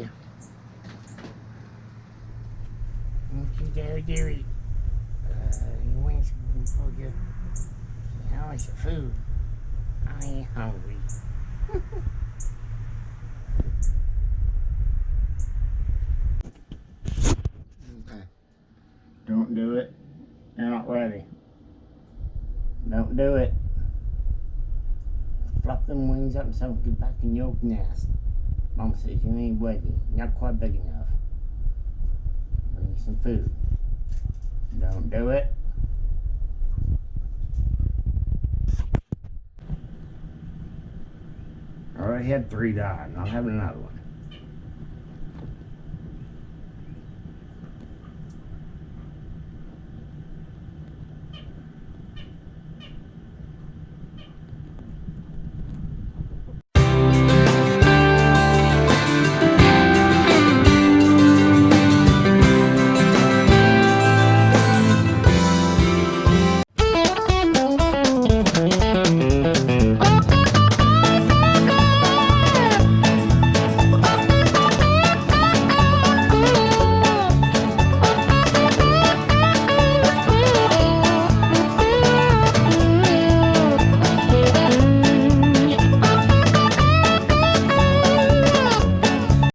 you. Don't you dare do it. You want something for you. How is your food? I ain't hungry. Okay. Don't do it. You're not ready. Don't do it. Flap them wings up so get back in your nest. Mom says you ain't ready. You're not quite big enough. Bring you some food. Don't do it. I already had 3 die, and I'll have another one.